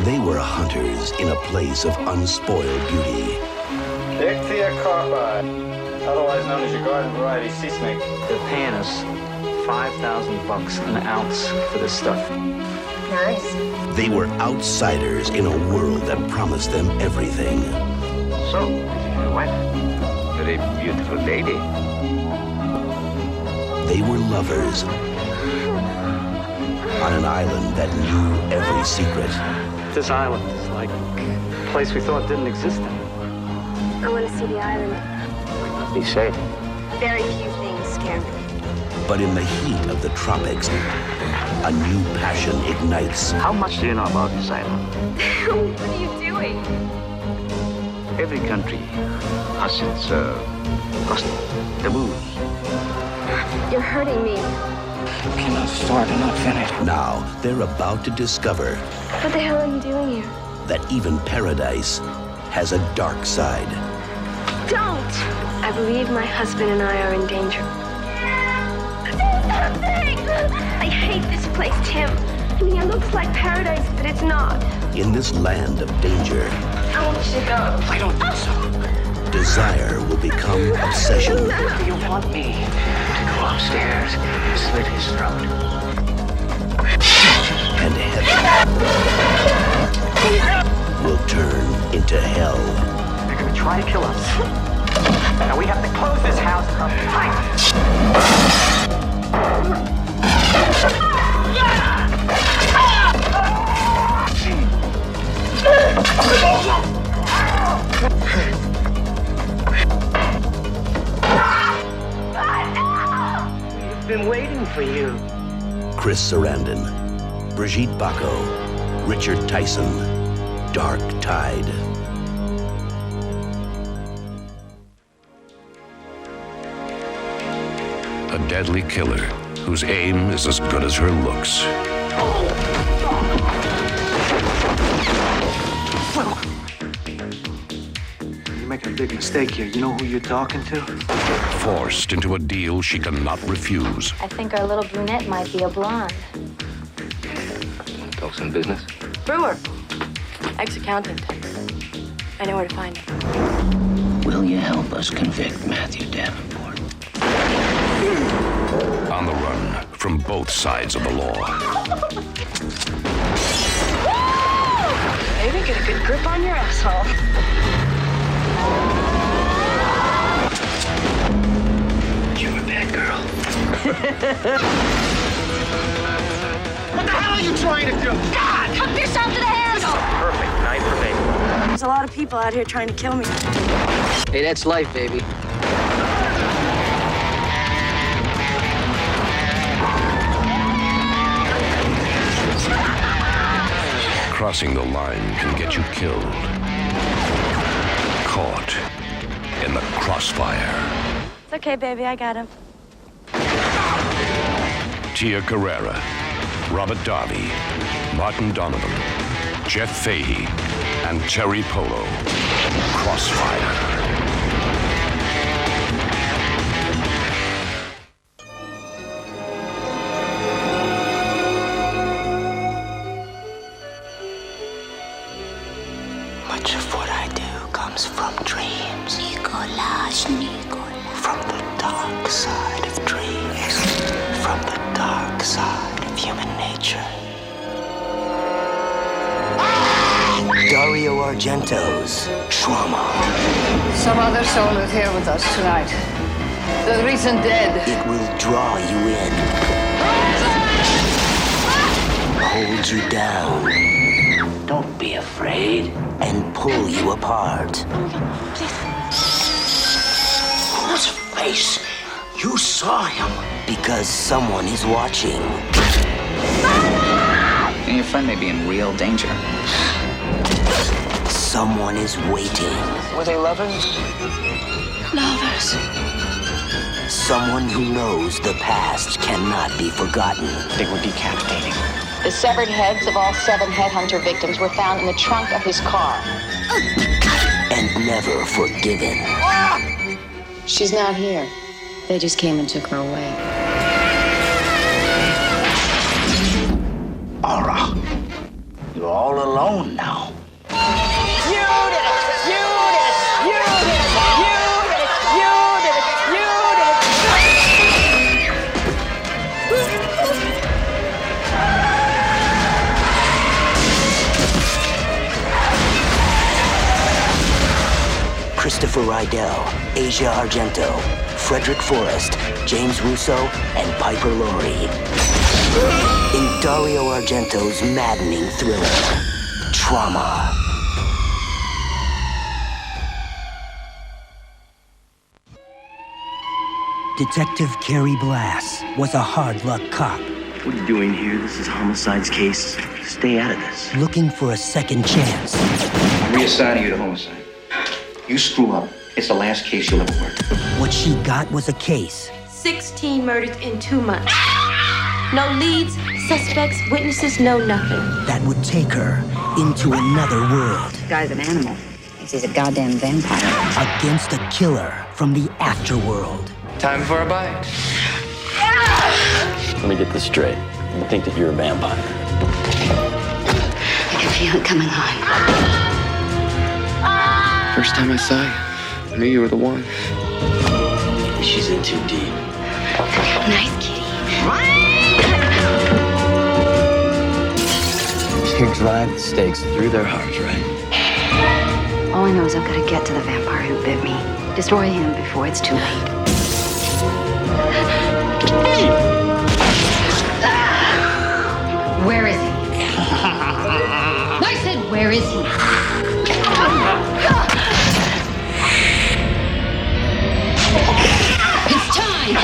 They were hunters in a place of unspoiled beauty. Crossfire, otherwise known as your garden variety sea snake. They're paying us $5,000 an ounce for this stuff. Nice. They were outsiders in a world that promised them everything. So, your wife? Very beautiful lady. They were lovers on an island that knew every secret. This island is like a place we thought didn't exist anymore. I want to see the island. Be safe. Very few things scare me. But in the heat of the tropics, a new passion ignites. How much do you know about this island? What are you doing? Every country has its custom, taboos. You're hurting me. You cannot start and not finish. Now they're about to discover What the hell are you doing here? that even paradise has a dark side. Don't! I believe my husband and I are in danger. I hate this place, Tim. I mean, it looks like paradise, but it's not. In this land of danger, I want you to go. I don't think so. desire will become obsession. Do you want me to go upstairs and slit his throat? And heaven will turn into hell. They're gonna try to kill us. Now we have to close this house up tight. We've been waiting for you. Chris Sarandon, Brigitte Bacco, Richard Tyson, Dark Tide. A deadly killer whose aim is as good as her looks. You're making a big mistake here. You know who you're talking to? Forced into a deal she cannot refuse. I think our little brunette might be a blonde. Talk some business. Brewer. Ex-accountant. I know where to find him. Will you help us convict Matthew Davenport? On the run from both sides of the law. Maybe get a good grip on your asshole. You're a bad girl. What the hell are you trying to do? God! Hook yourself to the handle! Perfect night for me. There's a lot of people out here trying to kill me. Hey, that's life, baby. Crossing the line can get you killed. Caught in the crossfire. It's okay, baby. I got him. Tia Carrera, Robert Darby, Martin Donovan, Jeff Fahey, and Terry Polo. Crossfire. Much of what I do comes from dreams. Nicolas. From the dark side of dreams. From the dark side of human nature. Dario Argento's Trauma. Some other soul is here with us tonight. The recent dead. It will draw you in. Hold you down. Don't be afraid. And pull you apart. Whose face? You saw him. Because someone is watching. And your friend may be in real danger. Someone is waiting. Were they lovers? Lovers. Someone who knows the past cannot be forgotten. They were decapitating. The severed heads of all 7 headhunter victims were found in the trunk of his car. And never forgiven. She's not here. They just came and took her away. Aura. You're all alone now. Christopher Rydell, Asia Argento, Frederick Forrest, James Russo, and Piper Laurie. In Dario Argento's maddening thriller, Trauma. Detective Carrie Blass was a hard-luck cop. What are you doing here? This is homicide's case. Stay out of this. Looking for a second chance. I'm reassigning you to homicide. You screw up, it's the last case you'll ever work. What she got was a case. 16 murders in 2 months. No leads, suspects, witnesses, no nothing. That would take her into another world. This guy's an animal. Thinks he's a goddamn vampire. Against a killer from the afterworld. Time for a bite. Let me get this straight. You think that you're a vampire? I can feel it coming on. First time I saw you, I knew you were the one. She's in too deep. Nice kitty. You drive the stakes through their hearts, right? All I know is I've got to get to the vampire who bit me. Destroy him before it's too late. Where is he? I said, where is he? It's time!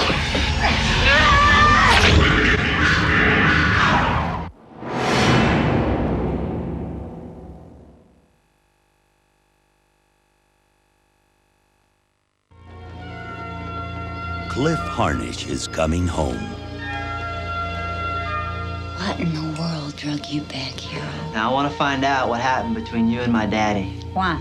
Cliff Harnish is coming home. What in the world drug you back here? Now, I want to find out what happened between you and my daddy. Why?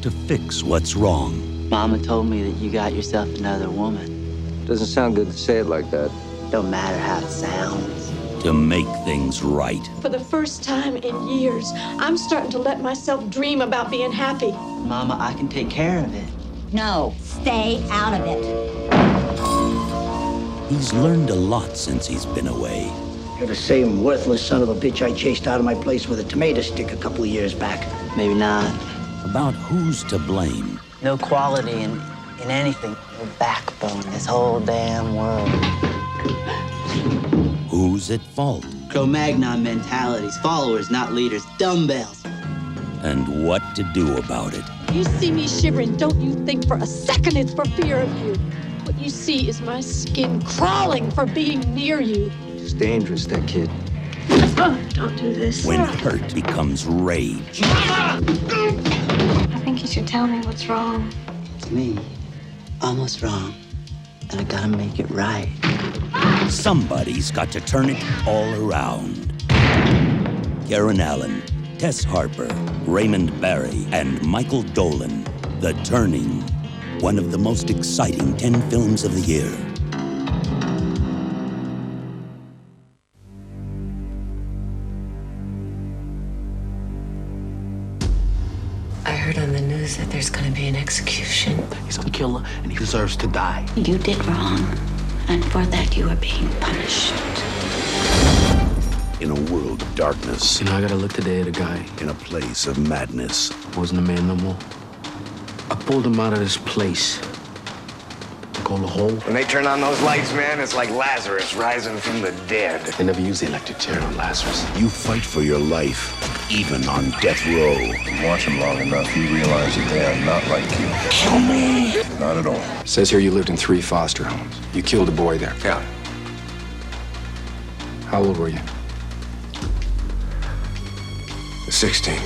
To fix what's wrong. Mama told me that you got yourself another woman. Doesn't sound good to say it like that. Don't matter how it sounds. To make things right. For the first time in years, I'm starting to let myself dream about being happy. Mama, I can take care of it. No, stay out of it. He's learned a lot since he's been away. You're the same worthless son of a bitch I chased out of my place with a tomato stick a couple of years back. Maybe not. About who's to blame. No quality in anything. No backbone in this whole damn world. Who's at fault. Cro-Magnon mentalities. Followers, not leaders. Dumbbells. And what to do about it. You see me shivering, don't you think for a second it's for fear of you. What you see is my skin crawling for being near you. It's dangerous, that kid. Don't do this. When hurt becomes rage. I think you should tell me what's wrong. It's me. Almost wrong. And I gotta make it right. Somebody's got to turn it all around. Karen Allen, Tess Harper, Raymond Barry, and Michael Dolan. The Turning. One of the most exciting 10 films of the year. I heard on the news that there's gonna be an execution. He's a killer, and he deserves to die. You did wrong, and for that you are being punished. In a world of darkness. You know, I gotta look today at a guy. In a place of madness. Wasn't a man no more. I pulled him out of this place. Called a hole. When they turn on those lights, man, it's like Lazarus rising from the dead. They never use the electric chair on Lazarus. You fight for your life, even on death row. You watch them long enough, you realize that they are not like you. Kill me! Not at all. It says here you lived in 3 foster homes. You killed a boy there. Yeah. How old were you? 16.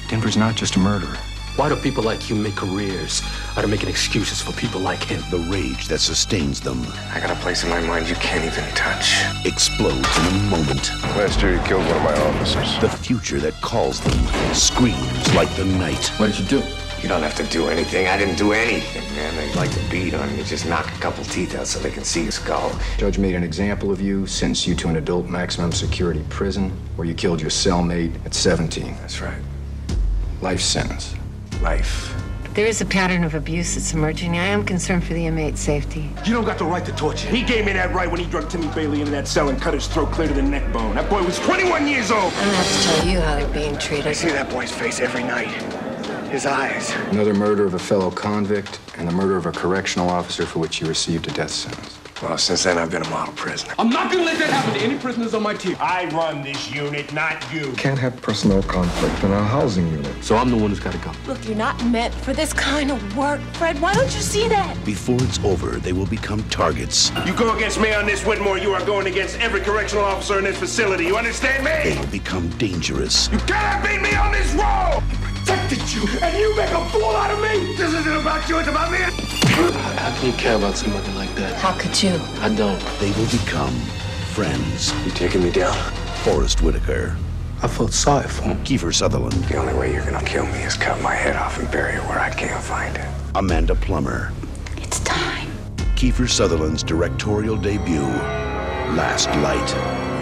Denver's not just a murderer. Why do people like you make careers out of making excuses for people like him? The rage that sustains them. I got a place in my mind you can't even touch. Explodes in a moment. Last year you killed one of my officers. The future that calls them screams like the night. What did you do? You don't have to do anything. I didn't do anything, man. They like to beat on you. Just knock a couple teeth out so they can see your skull. Judge made an example of you, sentenced you to an adult maximum security prison where you killed your cellmate at 17. That's right. Life sentence. Life. There is a pattern of abuse that's emerging. I am concerned for the inmate's safety. You don't got the right to torture. He gave me that right when he drugged Timmy Bailey into that cell and cut his throat clear to the neck bone. That boy was 21 years old. I'm gonna have to tell you how they're being treated. I see that boy's face every night. His eyes. Another murder of a fellow convict and the murder of a correctional officer for which you received a death sentence. Well, since then, I've been a model prisoner. I'm not gonna let that happen to any prisoners on my team. I run this unit, not you. Can't have personnel conflict in our housing unit. So I'm the one who's got to go. Look, you're not meant for this kind of work, Fred. Why don't you see that? Before it's over, they will become targets. You go against me on this, Whitmore, you are going against every correctional officer in this facility. You understand me? They will become dangerous. You cannot beat me on this road! Protected you, and you make a fool out of me! This isn't about you, it's about me! How can you care about somebody like that? How could you? I don't. They will become friends. You taking me down? Forrest Whitaker. I felt sorry for him. Kiefer Sutherland. The only way you're gonna kill me is cut my head off and bury it where I can't find it. Amanda Plummer. It's time. Kiefer Sutherland's directorial debut, Last Light.